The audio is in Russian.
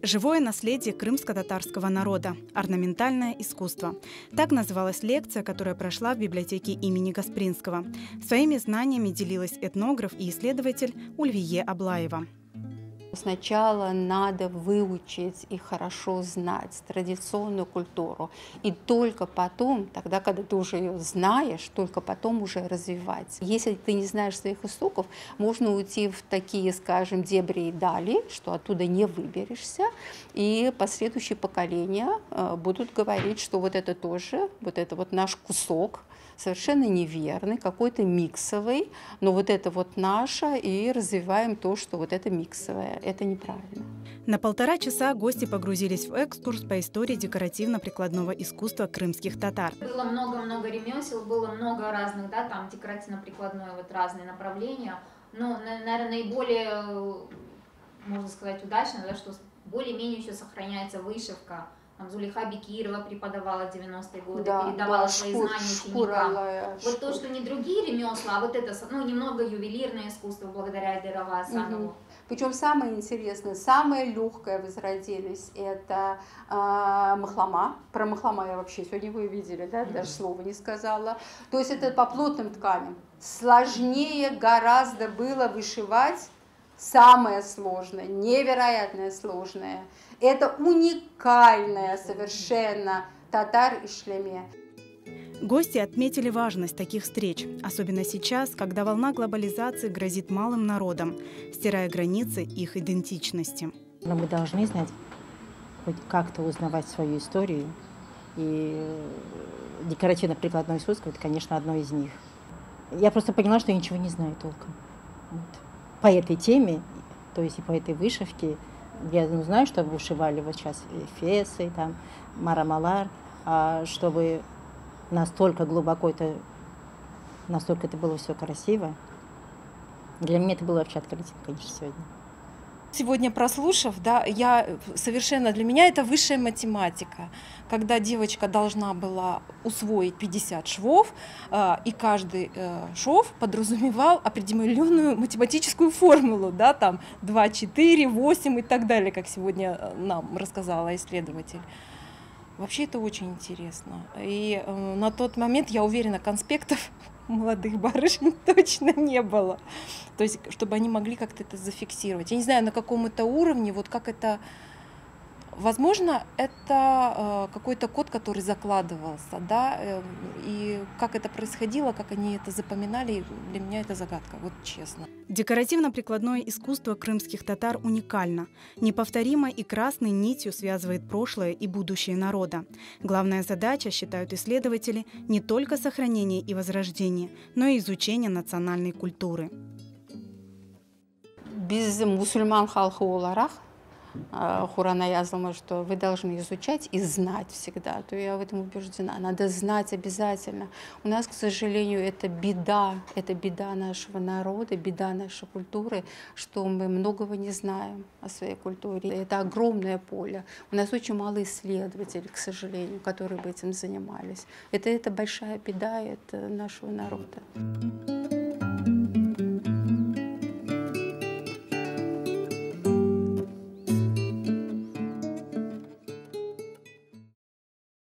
Живое наследие крымско-татарского народа. Орнаментальное искусство. Так называлась лекция, которая прошла в библиотеке имени Гаспринского. Своими знаниями делилась этнограф и исследователь Ульвие Аблаева. Сначала надо выучить и хорошо знать традиционную культуру. И только потом, тогда, когда ты уже ее знаешь, только потом уже развивать. Если ты не знаешь своих истоков, можно уйти в такие, скажем, дебри и дали, что оттуда не выберешься. И последующие поколения будут говорить, что вот это тоже, вот это вот наш кусок, совершенно неверный, какой-то миксовый, но вот это вот наше, и развиваем то, что вот это миксовое. Это неправильно. На 1,5 часа гости погрузились в экскурс по истории декоративно-прикладного искусства крымских татар. Было много-много ремесел, было много разных, да, там декоративно-прикладное, вот разные направления. Но, наверное, наиболее, можно сказать, удачно, да, что более-менее еще сохраняется вышивка. Там Зулейха Бекирова преподавала 90-е годы, да, передавала да, свои знания ученикам. Вот то, что не другие ремесла, а вот это, ну, немного ювелирное искусство благодаря Айдерова Асанову. Причем самое интересное, самое легкое возродились, это махлама. Про махлама я вообще сегодня вы видели, да, даже слова не сказала. То есть это по плотным тканям. Сложнее гораздо было вышивать. Самое сложное, невероятно сложное, это уникальное совершенно татар и шлеме. Гости отметили важность таких встреч, особенно сейчас, когда волна глобализации грозит малым народам, стирая границы их идентичности. Но мы должны знать, хоть как-то узнавать свою историю, и декоративно-прикладное искусство – это, конечно, одно из них. Я просто поняла, что я ничего не знаю толком. Вот. По этой теме, то есть и по этой вышивке, я знаю, что вышивали вот сейчас фесы, там, марамалар, а чтобы настолько глубоко настолько это было все красиво. Для меня это было вообще открытие, конечно, сегодня. Сегодня прослушав, да, для меня это высшая математика, когда девочка должна была усвоить 50 швов, и каждый шов подразумевал определенную математическую формулу, да, там 2, 4, 8 и так далее, как сегодня нам рассказала исследователь. Вообще это очень интересно. И на тот момент, я уверена, конспектов молодых барышень точно не было. То есть, чтобы они могли как-то это зафиксировать. Я не знаю, на каком это уровне, вот как это... Возможно, это какой-то код, который закладывался, да, и как это происходило, как они это запоминали, для меня это загадка, вот честно. Декоративно-прикладное искусство крымских татар уникально. Неповторимо и красной нитью связывает прошлое и будущее народа. Главная задача, считают исследователи, не только сохранение и возрождение, но и изучение национальной культуры. Без мусульман халқы оларақ, Хурана yazılmış, что вы должны изучать и знать всегда, то я в этом убеждена. Надо знать обязательно. У нас, к сожалению, это беда нашего народа, беда нашей культуры, что мы многого не знаем о своей культуре. Это огромное поле. У нас очень мало исследователей, к сожалению, которые бы этим занимались. Это большая беда нашего народа.